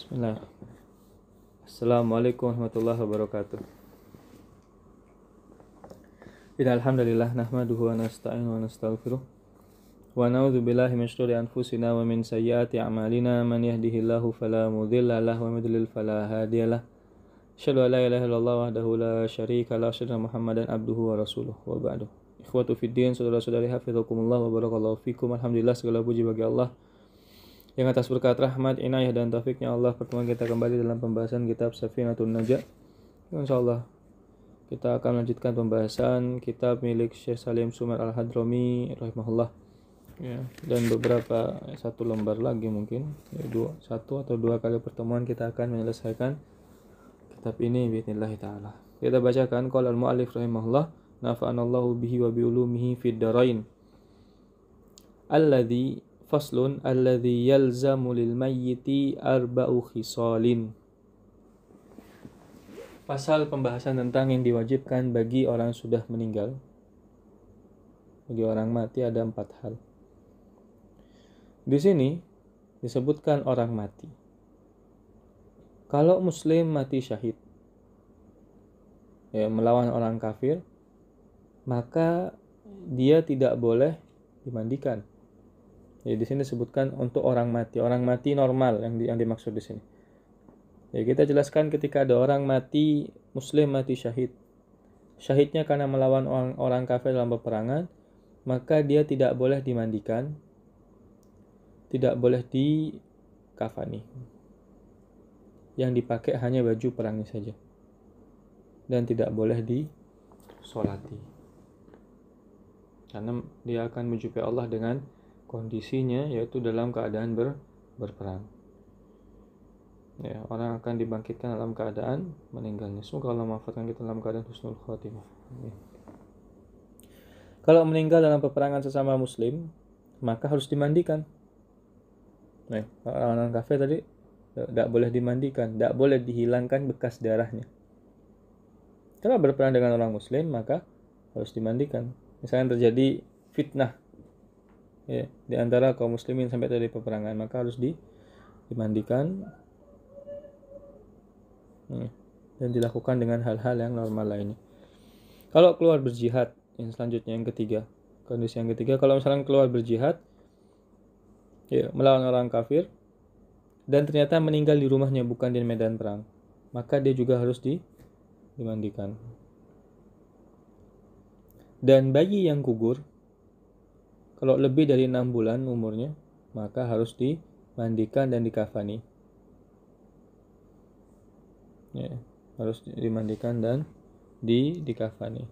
Bismillah. Assalamualaikum warahmatullahi wabarakatuh. Alhamdulillah nahmaduhu wa nasta'inu wa nastaghfiruh wa na'udzu billahi min syururi anfusina wa min sayyiati a'malina man yahdihillahu fala mudilla lahu wa may yudlil fala hadiyalah. Asyhadu an la ilaha illallah wahdahu la syarika lahu wa asyhadu anna Muhammadan abduhu wa rasuluh. Wa ba'du. Ikhwatu fid din, saudara-saudari hafizakumullah wa barakallahu fikum. Alhamdulillah, segala puji bagi Allah yang atas berkat rahmat, inayah dan taufiknya Allah pertemuan kita kembali dalam pembahasan kitab Safinatun Najah. Insyaallah kita akan melanjutkan pembahasan kitab milik Syekh Salim Sumar Al-Hadrami rahimahullah. Ya, dan beberapa satu lembar lagi mungkin satu atau dua kali pertemuan kita akan menyelesaikan kitab ini bismillah taala. Kita bacakan qala al-muallif rahimahullah, nafa'anallahu bihi wa bi ulumihi fid darain. Faslun alladhi yalzamu lil mayyiti arba'u khisalin. Pasal pembahasan tentang yang diwajibkan bagi orang sudah meninggal. Bagi orang mati ada 4 hal. Di sini disebutkan orang mati. Kalau muslim mati syahid, melawan orang kafir, maka dia tidak boleh dimandikan. Ya, di sini disebutkan untuk orang mati normal yang dimaksud di sini. Ya, kita jelaskan ketika ada orang mati muslim mati syahid. Syahidnya karena melawan orang kafir dalam peperangan, maka dia tidak boleh dimandikan, tidak boleh dikafani. Yang dipakai hanya baju perangnya saja. Dan tidak boleh disolati. Karena dia akan menjumpai Allah dengan kondisinya yaitu dalam keadaan berperang. Ya, orang akan dibangkitkan dalam keadaan meninggalnya. Semoga Allah mewafatkan kita dalam keadaan husnul khatimah. Ya. Kalau meninggal dalam peperangan sesama muslim, maka harus dimandikan. Nah, orang kafir tadi tidak boleh dimandikan, tidak boleh dihilangkan bekas darahnya. Kalau berperang dengan orang muslim, maka harus dimandikan. Misalnya terjadi fitnah di antara kaum muslimin sampai terjadi peperangan, maka harus dimandikan dan dilakukan dengan hal-hal yang normal lainnya. Kalau keluar berjihad, yang selanjutnya yang ketiga, kondisi yang ketiga, kalau misalnya keluar berjihad melawan orang kafir dan ternyata meninggal di rumahnya bukan di medan perang, maka dia juga harus dimandikan. Dan bayi yang gugur kalau lebih dari 6 bulan umurnya, maka harus dimandikan dan dikafani. Ya, harus dimandikan dan dikafani.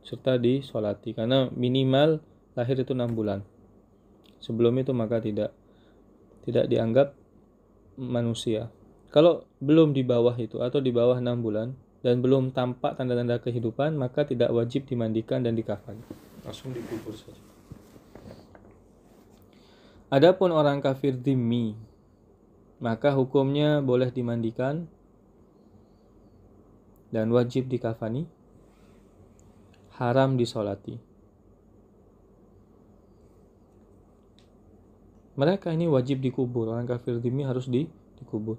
Serta disolati. Karena minimal lahir itu 6 bulan. Sebelum itu maka tidak dianggap manusia. Kalau belum di bawah itu atau di bawah 6 bulan dan belum tampak tanda-tanda kehidupan, maka tidak wajib dimandikan dan dikafani. Langsung dikubur saja. Adapun orang kafir dhimmi, maka hukumnya boleh dimandikan dan wajib dikafani, haram disolati. Mereka ini wajib dikubur, orang kafir dhimmi harus dikubur.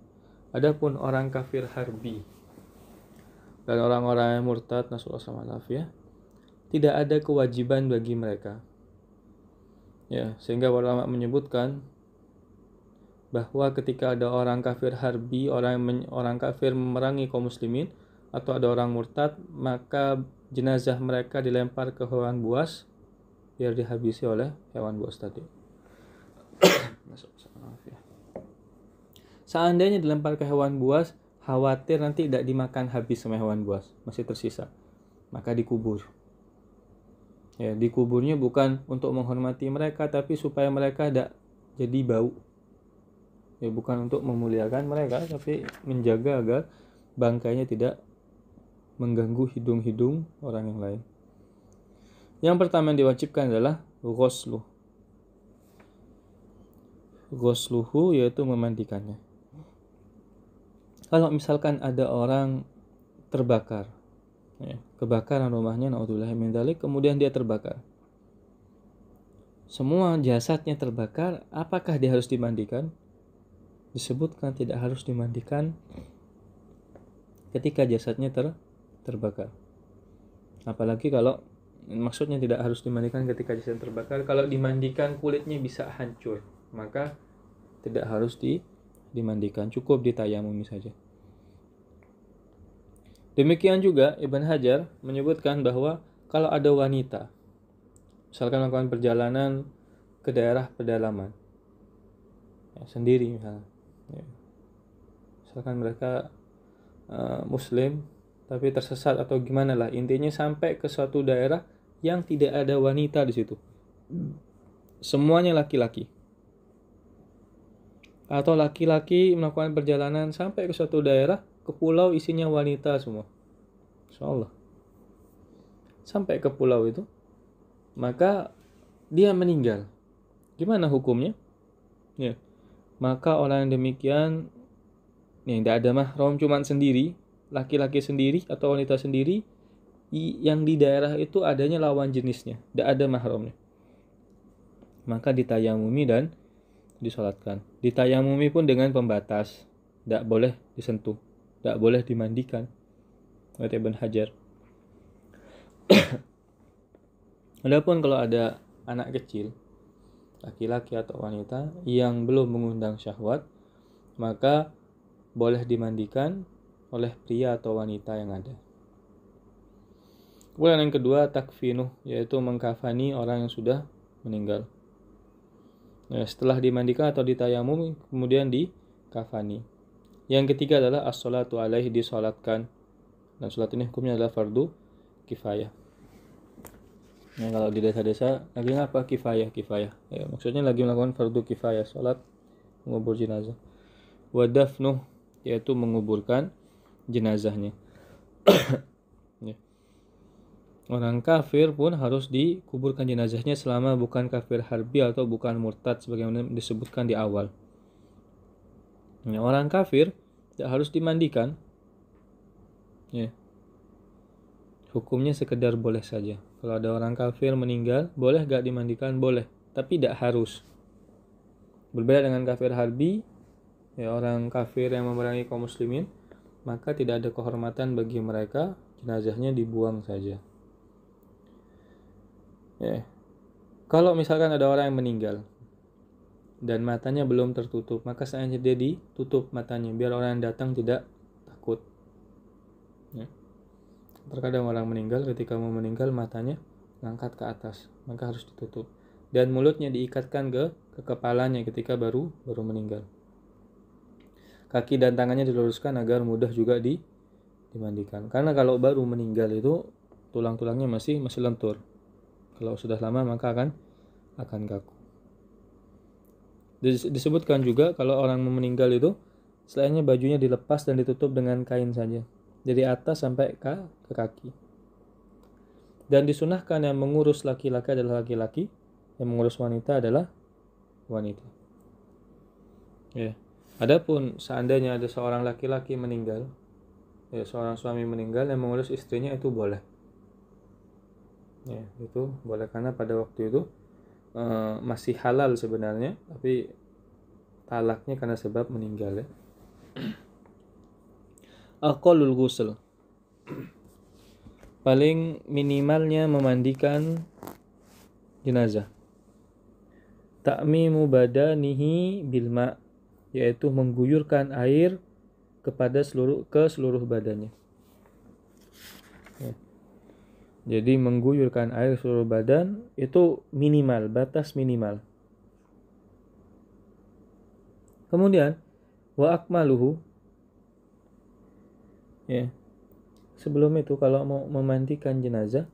Adapun orang kafir harbi dan orang-orang yang murtad, nasallallahu alaihi, tidak ada kewajiban bagi mereka. Ya, sehingga ulama menyebutkan bahwa ketika ada orang kafir harbi, orang kafir memerangi kaum muslimin, atau ada orang murtad, maka jenazah mereka dilempar ke hewan buas biar dihabisi oleh hewan buas tadi. Seandainya dilempar ke hewan buas, khawatir nanti tidak dimakan habis sama hewan buas, masih tersisa, maka dikubur. Ya, dikuburnya bukan untuk menghormati mereka, tapi supaya mereka tidak jadi bau. Ya, bukan untuk memuliakan mereka, tapi menjaga agar bangkainya tidak mengganggu hidung-hidung orang yang lain. Yang pertama yang diwajibkan adalah ghusluh. Ghusluhu yaitu memandikannya. Kalau misalkan ada orang terbakar, kebakaran rumahnya, naudzubillah min dzalik, kemudian dia terbakar. Semua jasadnya terbakar, apakah dia harus dimandikan? disebutkan tidak harus dimandikan ketika jasadnya terbakar. Apalagi kalau maksudnya tidak harus dimandikan ketika jasad terbakar, kalau dimandikan kulitnya bisa hancur, maka tidak harus dimandikan, cukup ditayamumi saja. Demikian juga Ibn Hajar menyebutkan bahwa kalau ada wanita misalkan melakukan perjalanan ke daerah pedalaman sendiri misalnya, misalkan mereka muslim tapi tersesat atau gimana lah, intinya sampai ke suatu daerah yang tidak ada wanita di situ, semuanya laki-laki, atau laki-laki melakukan perjalanan sampai ke suatu daerah, ke pulau isinya wanita semua, insyaallah sampai ke pulau itu, maka dia meninggal, gimana hukumnya? Ya, maka orang yang demikian tidak ada mahram, cuman sendiri, laki-laki sendiri atau wanita sendiri, yang di daerah itu adanya lawan jenisnya, tidak ada mahramnya, maka ditayamumi dan disolatkan. Ditayamumi pun dengan pembatas, tidak boleh disentuh, tidak boleh dimandikan, kata Ibn Hajar. Adapun kalau ada anak kecil, laki-laki atau wanita yang belum mengundang syahwat, maka boleh dimandikan oleh pria atau wanita yang ada. Kemudian yang kedua, takfinuh, yaitu mengkafani orang yang sudah meninggal. Nah, setelah dimandikan atau ditayamum, kemudian dikafani. Yang ketiga adalah as-sholatu alaihi, disolatkan. Dan sholat ini hukumnya adalah fardu kifayah. Nah, kalau di desa-desa lagi apa kifayah? Ya, maksudnya lagi melakukan fardu kifayah, sholat mengubur jenazah. Wa dafnuh, yaitu menguburkan jenazahnya. Ya. Orang kafir pun harus dikuburkan jenazahnya selama bukan kafir harbi atau bukan murtad sebagaimana disebutkan di awal. Ya, orang kafir tidak harus dimandikan. Ya. Hukumnya sekedar boleh saja. Kalau ada orang kafir meninggal, boleh gak dimandikan? Boleh, tapi tidak harus. Berbeda dengan kafir harbi, ya, orang kafir yang memerangi kaum muslimin, maka tidak ada kehormatan bagi mereka, jenazahnya dibuang saja. Ya. Kalau misalkan ada orang yang meninggal dan matanya belum tertutup, maka seandainya dia ditutup matanya biar orang yang datang tidak takut. Ya. Terkadang orang meninggal, ketika mau meninggal matanya ngangkat ke atas, maka harus ditutup, dan mulutnya diikatkan ke kepalanya ketika baru meninggal. Kaki dan tangannya diluruskan agar mudah juga dimandikan, karena kalau baru meninggal itu tulang-tulangnya masih lentur. Kalau sudah lama maka akan kaku. Disebutkan juga kalau orang meninggal itu selainnya bajunya dilepas dan ditutup dengan kain saja, dari atas sampai ke kaki. Dan disunahkan yang mengurus laki-laki adalah laki-laki, yang mengurus wanita adalah wanita. Ya. Adapun seandainya ada seorang laki-laki meninggal, ya, seorang suami meninggal, yang mengurus istrinya itu boleh. Ya, itu boleh karena pada waktu itu masih halal sebenarnya, tapi talaknya karena sebab meninggal, ya. Aqallul ghusl, paling minimalnya memandikan jenazah. Ta'mimu badanihi bilma, yaitu mengguyurkan air ke seluruh badannya. Ya. Jadi mengguyurkan air seluruh badan itu minimal, batas minimal. Kemudian wa akmaluhu, ya. Sebelum itu kalau mau memandikan jenazah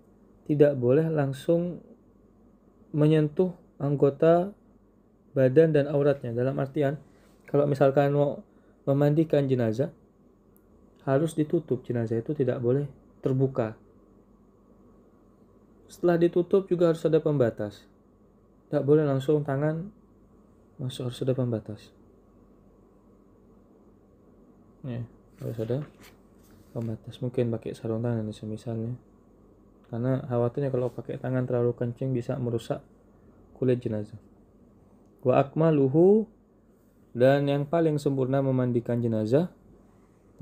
tidak boleh langsung menyentuh anggota badan dan auratnya. Dalam artian kalau misalkan mau memandikan jenazah harus ditutup, jenazah itu tidak boleh terbuka. Setelah ditutup juga harus ada pembatas. Tidak boleh langsung tangan masuk, harus ada pembatas. Ya, harus ada pembatas. Mungkin pakai sarung tangan misalnya. Karena khawatirnya kalau pakai tangan terlalu kencing bisa merusak kulit jenazah. Wa akmaluhu Dan yang paling sempurna memandikan jenazah,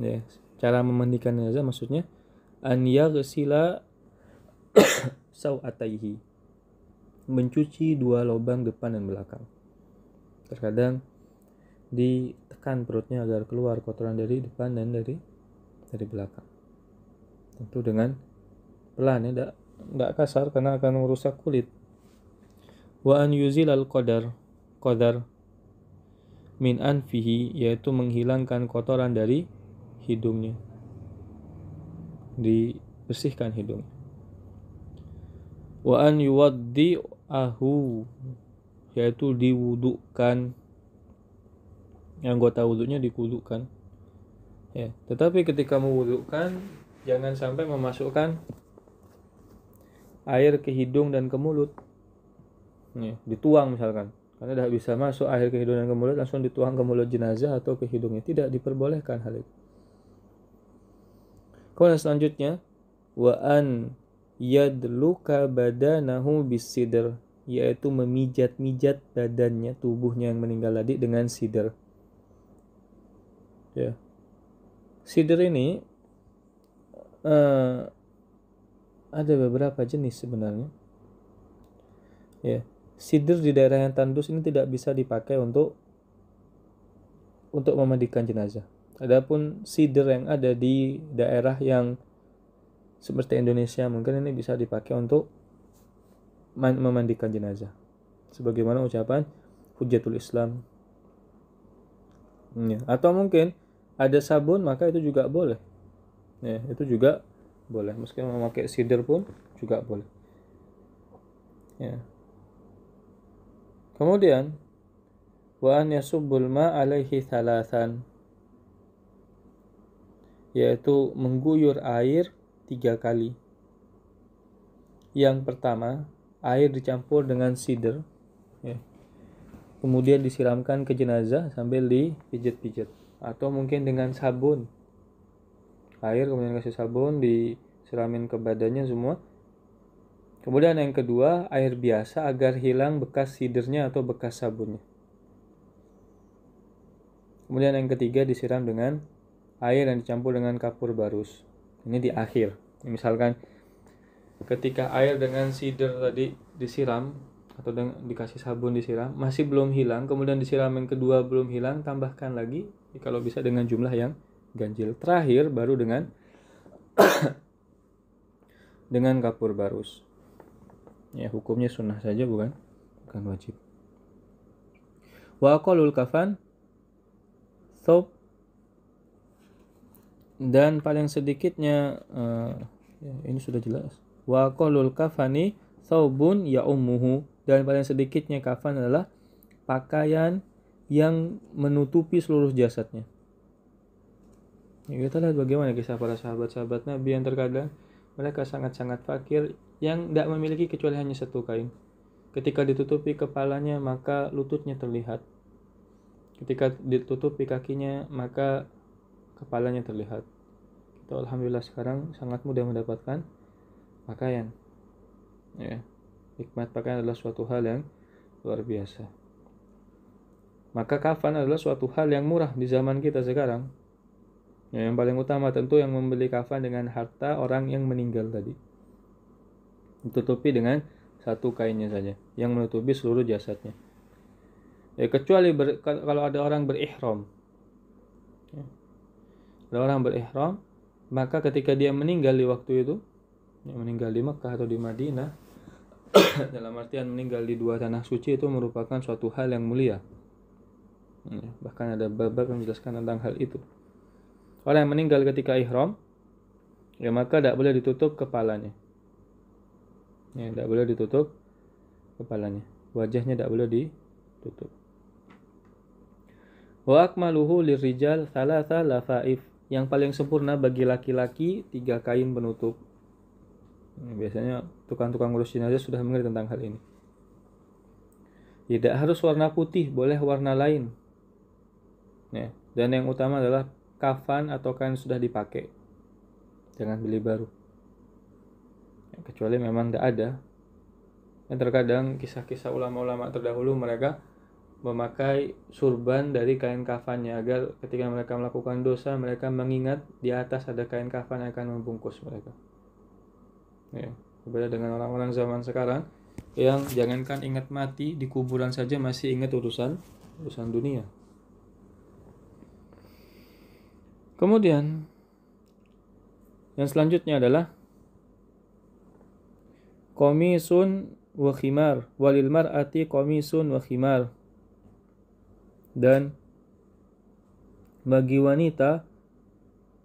ya, cara memandikan jenazah maksudnya an yaghsila sawataihi, mencuci dua lubang depan dan belakang. Terkadang ditekan perutnya agar keluar kotoran dari depan dan dari belakang. Tentu dengan pelan, ya, tidak kasar karena akan merusak kulit. Wa an yuzilal qadar min anfihi, yaitu menghilangkan kotoran dari hidungnya, dibersihkan hidung. Wa an yuwaddi'ahu, yaitu diwudukan, anggota wudunya dikudukan, ya. Tetapi ketika mewudukan jangan sampai memasukkan air ke hidung dan ke mulut, ya, dituang misalkan. Karena tidak bisa masuk air ke hidung dan ke mulut, langsung dituang ke mulut jenazah atau ke hidungnya. Tidak diperbolehkan hal itu. Kemudian selanjutnya, wa an yadluka badanahu bisidr, yaitu memijat-mijat badannya, tubuhnya yang meninggal tadi dengan sidr. Ya. Sidr ini ada beberapa jenis sebenarnya. Ya. Sidr di daerah yang tandus ini tidak bisa dipakai untuk memandikan jenazah. Adapun sidr yang ada di daerah yang seperti Indonesia, mungkin ini bisa dipakai untuk memandikan jenazah. Sebagaimana ucapan Hujjatul Islam. Ya. Atau mungkin ada sabun, maka itu juga boleh. Ya, itu juga boleh. Meski memakai sidr pun juga boleh. Ya. Kemudian wa an yasubbul ma alaihi thalathan, yaitu mengguyur air 3 kali. Yang pertama, air dicampur dengan sidr, ya. Kemudian disiramkan ke jenazah sambil dipijat-pijat, atau mungkin dengan sabun. Air kemudian kasih sabun, disiramin ke badannya semua. Kemudian yang kedua, air biasa agar hilang bekas sidrnya atau bekas sabunnya. Kemudian yang ketiga, disiram dengan air yang dicampur dengan kapur barus. Ini di akhir. Misalkan ketika air dengan sidr tadi disiram atau dikasih sabun disiram, masih belum hilang, kemudian disiram yang kedua belum hilang, tambahkan lagi, kalau bisa dengan jumlah yang ganjil. Terakhir baru dengan kapur barus. Ya, hukumnya sunnah saja, bukan wajib. Wa aqallul kafan thawb, dan paling sedikitnya ya, ini sudah jelas. Wa aqallul kafani thawbun ya'ummuhu, dan paling sedikitnya kafan adalah pakaian yang menutupi seluruh jasadnya. Ya, kita lihat bagaimana kisah para sahabat-sahabat Nabi yang terkadang mereka sangat-sangat fakir, yang tidak memiliki kecuali hanya satu kain. Ketika ditutupi kepalanya, maka lututnya terlihat. Ketika ditutupi kakinya, maka kepalanya terlihat. Kita alhamdulillah sekarang sangat mudah mendapatkan pakaian. Ya, nikmat pakaian adalah suatu hal yang luar biasa. Maka kafan adalah suatu hal yang murah di zaman kita sekarang. Ya, yang paling utama tentu yang membeli kafan dengan harta orang yang meninggal tadi. Ditutupi dengan satu kainnya saja yang menutupi seluruh jasadnya. Ya, kecuali kalau ada orang berihram. Ya. Ada orang berihram, maka ketika dia meninggal di waktu itu, ya, meninggal di Mekah atau di Madinah, dalam artian meninggal di dua tanah suci, itu merupakan suatu hal yang mulia. Ya, bahkan ada bab yang menjelaskan tentang hal itu. Orang yang meninggal ketika ihram, ya, maka tidak boleh ditutup kepalanya. Ya, tidak boleh ditutup kepalanya. Wajahnya tidak boleh ditutup. Wa akmaluhu lirijal thalatha lafaif, yang paling sempurna bagi laki-laki 3 kain penutup. Ini biasanya tukang-tukang urus jenazah sudah mengerti tentang hal ini. Tidak harus warna putih, boleh warna lain. Ya, dan yang utama adalah kafan atau kain sudah dipakai. Jangan beli baru. Ya, kecuali memang tidak ada. Dan terkadang kisah-kisah ulama-ulama terdahulu mereka memakai surban dari kain kafannya agar ketika mereka melakukan dosa mereka mengingat di atas ada kain kafan yang akan membungkus mereka. Ya, berbeda dengan orang-orang zaman sekarang yang jangankan ingat mati di kuburan saja masih ingat urusan dunia. Kemudian yang selanjutnya adalah qamisun wa khimar, walil mar'ati qamisun wa khimar. Dan bagi wanita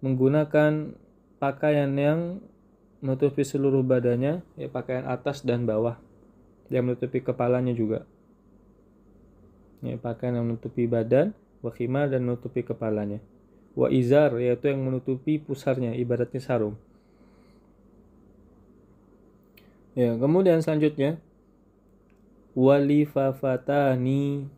menggunakan pakaian yang menutupi seluruh badannya, ya pakaian atas dan bawah yang menutupi kepalanya juga. Ya, pakaian yang menutupi badan, wa khimar dan menutupi kepalanya. Wa izar yaitu yang menutupi pusarnya, ibaratnya sarung. Ya, kemudian selanjutnya walifafatani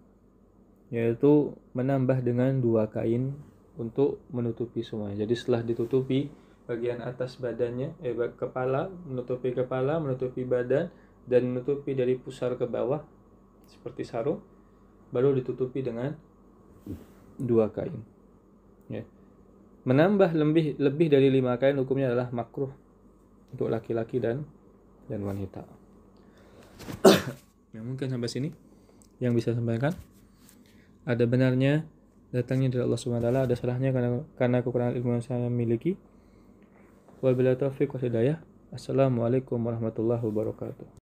yaitu menambah dengan 2 kain untuk menutupi semuanya. Jadi setelah ditutupi bagian atas badannya, kepala, menutupi badan dan menutupi dari pusar ke bawah seperti sarung, baru ditutupi dengan 2 kain. Ya. Menambah lebih dari 5 kain hukumnya adalah makruh untuk laki-laki dan wanita. Ya, mungkin sampai sini yang bisa saya sampaikan. Ada benarnya datangnya dari Allah SWT, ada salahnya karena kekurangan ilmu yang saya miliki. Wabillahi taufiq wal hidayah. Assalamualaikum warahmatullahi wabarakatuh.